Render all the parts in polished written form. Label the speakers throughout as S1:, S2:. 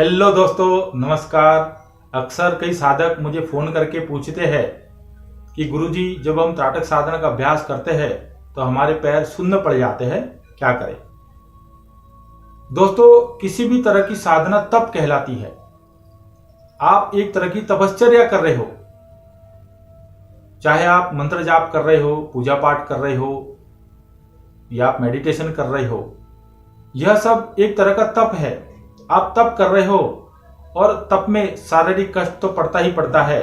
S1: Hello दोस्तों, नमस्कार। अक्सर कई साधक मुझे फोन करके पूछते हैं कि गुरुजी, जब हम त्राटक साधना का अभ्यास करते हैं तो हमारे पैर सुन्न पड़ जाते हैं, क्या करें। दोस्तों, किसी भी तरह की साधना तप कहलाती है। आप एक तरह की तपश्चर्या कर रहे हो, चाहे आप मंत्र जाप कर रहे हो, पूजा पाठ कर रहे हो या आप मेडिटेशन कर रहे हो, यह सब एक तरह का तप है। आप तप कर रहे हो और तप में शारीरिक कष्ट तो पड़ता ही पड़ता है,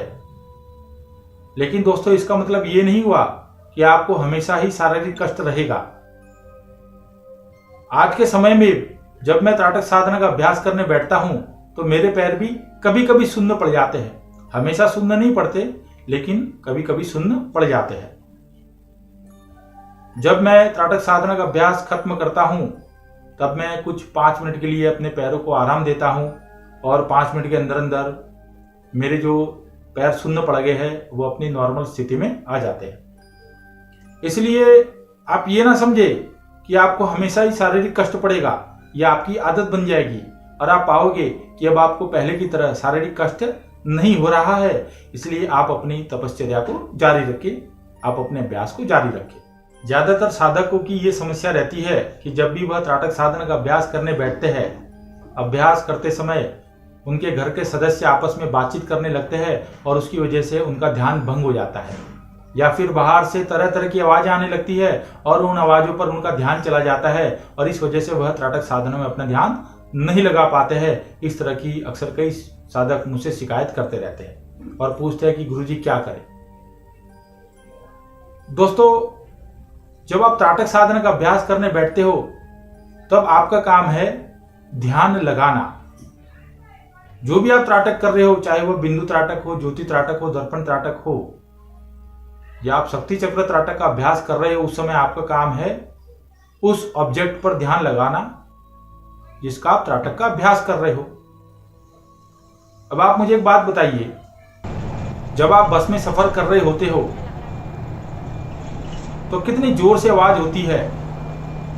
S1: लेकिन दोस्तों इसका मतलब ये नहीं हुआ कि आपको हमेशा ही शारीरिक कष्ट रहेगा। आज के समय में जब मैं त्राटक साधना का अभ्यास करने बैठता हूं तो मेरे पैर भी कभी कभी सुन्न पड़ जाते हैं। हमेशा सुन्न नहीं पड़ते, लेकिन कभी कभी सुन्न पड़ जाते हैं। जब मैं त्राटक साधना का अभ्यास खत्म करता हूं तब मैं कुछ 5 मिनट के लिए अपने पैरों को आराम देता हूं और 5 मिनट के अंदर अंदर मेरे जो पैर सुन्न पड़ गए हैं वो अपनी नॉर्मल स्थिति में आ जाते हैं। इसलिए आप ये ना समझे कि आपको हमेशा ही शारीरिक कष्ट पड़ेगा, यह आपकी आदत बन जाएगी और आप पाओगे कि अब आपको पहले की तरह शारीरिक कष्ट नहीं हो रहा है। इसलिए आप अपनी तपश्चर्या को जारी रखिए, आप अपने अभ्यास को जारी रखिए। ज्यादातर साधकों की ये समस्या रहती है कि जब भी वह त्राटक साधना का अभ्यास करने बैठते हैं, अभ्यास करते समय उनके घर के सदस्य आपस में बातचीत करने लगते हैं और उसकी वजह से उनका ध्यान भंग हो जाता है, या फिर बाहर से तरह तरह की आवाजें आने लगती है और उन आवाजों पर उनका ध्यान चला जाता है और इस वजह से वह त्राटक साधना में अपना ध्यान नहीं लगा पाते हैं। इस तरह की अक्सर कई साधक मुझसे शिकायत करते रहते हैं और पूछते हैं कि गुरुजी क्या करें। दोस्तों, जब आप त्राटक साधना का अभ्यास करने बैठते हो तब आपका काम है ध्यान लगाना। जो भी आप त्राटक कर रहे हो, चाहे वो बिंदु त्राटक हो, ज्योति त्राटक हो, दर्पण त्राटक हो, या आप शक्ति चक्र त्राटक का अभ्यास कर रहे हो, उस समय आपका काम है उस ऑब्जेक्ट पर ध्यान लगाना जिसका आप त्राटक का अभ्यास कर रहे हो। अब आप मुझे एक बात बताइए, जब आप बस में सफर कर रहे होते हो तो कितनी जोर से आवाज होती है।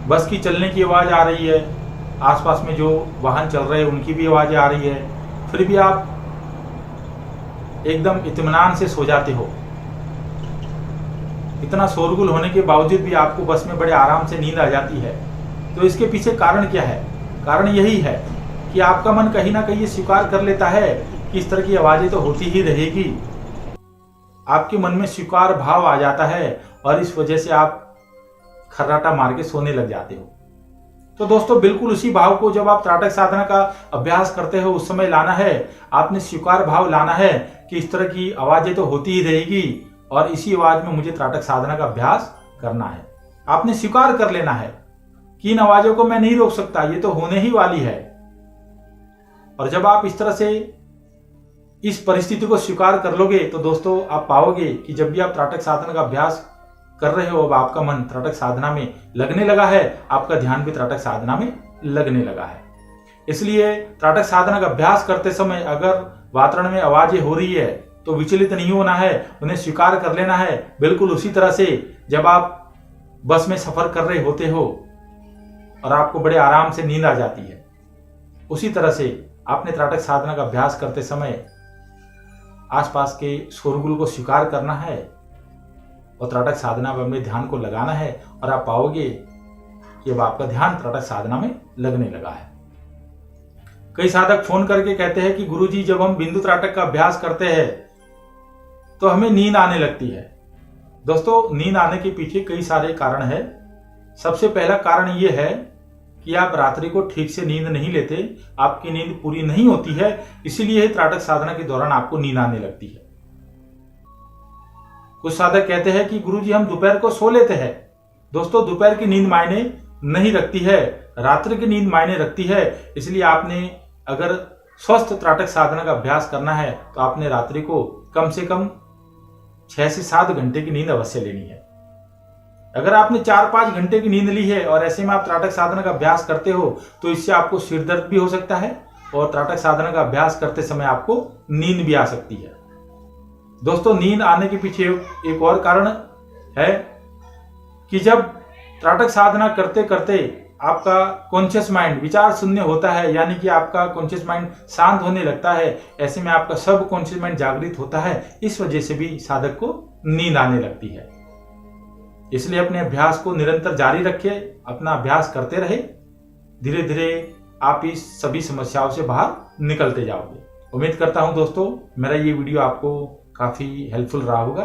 S1: बस की चलने की आवाज आ रही है, आसपास में जो वाहन चल रहे हैं उनकी भी आवाजें आ रही है, फिर भी आप एकदम इत्मीनान से सो जाते हो। इतना शोरगुल होने के बावजूद भी आपको बस में बड़े आराम से नींद आ जाती है। तो इसके पीछे कारण क्या है? कारण यही है कि आपका मन कहीं ना कहीं ये स्वीकार कर लेता है कि इस तरह की आवाजें तो होती ही रहेगी। आपके मन में स्वीकार भाव आ जाता है और इस वजह से आप खर्राटा मार के सोने लग जाते हो। तो दोस्तों, बिल्कुल उसी भाव को जब आप त्राटक साधना का अभ्यास करते हो उस समय लाना है। आपने स्वीकार भाव लाना है कि इस तरह की आवाजें तो होती ही रहेगी और इसी आवाज में मुझे त्राटक साधना का अभ्यास करना है। आपने स्वीकार कर लेना है कि इन आवाजों को मैं नहीं रोक सकता, ये तो होने ही वाली है। और जब आप इस तरह से इस परिस्थिति को स्वीकार कर लोगे तो दोस्तों आप पाओगे कि जब भी आप त्राटक साधना का अभ्यास कर रहे हो, अब आपका मन त्राटक साधना में लगने लगा है, आपका ध्यान भी त्राटक साधना में लगने लगा है। इसलिए त्राटक साधना का अभ्यास करते समय अगर वातावरण में आवाजें हो रही है तो विचलित नहीं होना है, उन्हें स्वीकार कर लेना है। बिल्कुल उसी तरह से जब आप बस में सफर कर रहे होते हो और आपको बड़े आराम से नींद आ जाती है, उसी तरह से आपने त्राटक साधना का अभ्यास करते समय आसपास के शोरगुल को स्वीकार करना है और त्राटक साधना में अपने ध्यान को लगाना है और आप पाओगे कि अब आपका ध्यान त्राटक साधना में लगने लगा है। कई साधक फोन करके कहते हैं कि गुरुजी, जब हम बिंदु त्राटक का अभ्यास करते हैं तो हमें नींद आने लगती है। दोस्तों, नींद आने के पीछे कई सारे कारण है। सबसे पहला कारण यह है कि आप रात्रि को ठीक से नींद नहीं लेते, आपकी नींद पूरी नहीं होती है, इसीलिए त्राटक साधना के दौरान आपको नींद आने लगती है। कुछ साधक कहते हैं कि गुरुजी, हम दोपहर को सो लेते हैं। दोस्तों, दोपहर की नींद मायने नहीं रखती है, रात्रि की नींद मायने रखती है। इसलिए आपने अगर स्वस्थ त्राटक साधना का अभ्यास करना है तो आपने रात्रि को कम से कम 6 से 7 घंटे की नींद अवश्य लेनी है। अगर आपने 4-5 घंटे की नींद ली है और ऐसे में आप त्राटक साधना का अभ्यास करते हो तो इससे आपको सिर दर्द भी हो सकता है और त्राटक साधना का अभ्यास करते समय आपको नींद भी आ सकती है। दोस्तों, नींद आने के पीछे एक और कारण है कि जब त्राटक साधना करते करते आपका कॉन्शियस माइंड विचार शून्य होता है, यानी कि आपका कॉन्शियस माइंड शांत होने लगता है, ऐसे में आपका सब कॉन्शियस माइंड जागृत होता है। इस वजह से भी साधक को नींद आने लगती है। इसलिए अपने अभ्यास को निरंतर जारी रखिए, अपना अभ्यास करते रहे, धीरे धीरे आप इस सभी समस्याओं से बाहर निकलते जाओगे। उम्मीद करता हूं दोस्तों मेरा ये वीडियो आपको काफी हेल्पफुल रहा होगा।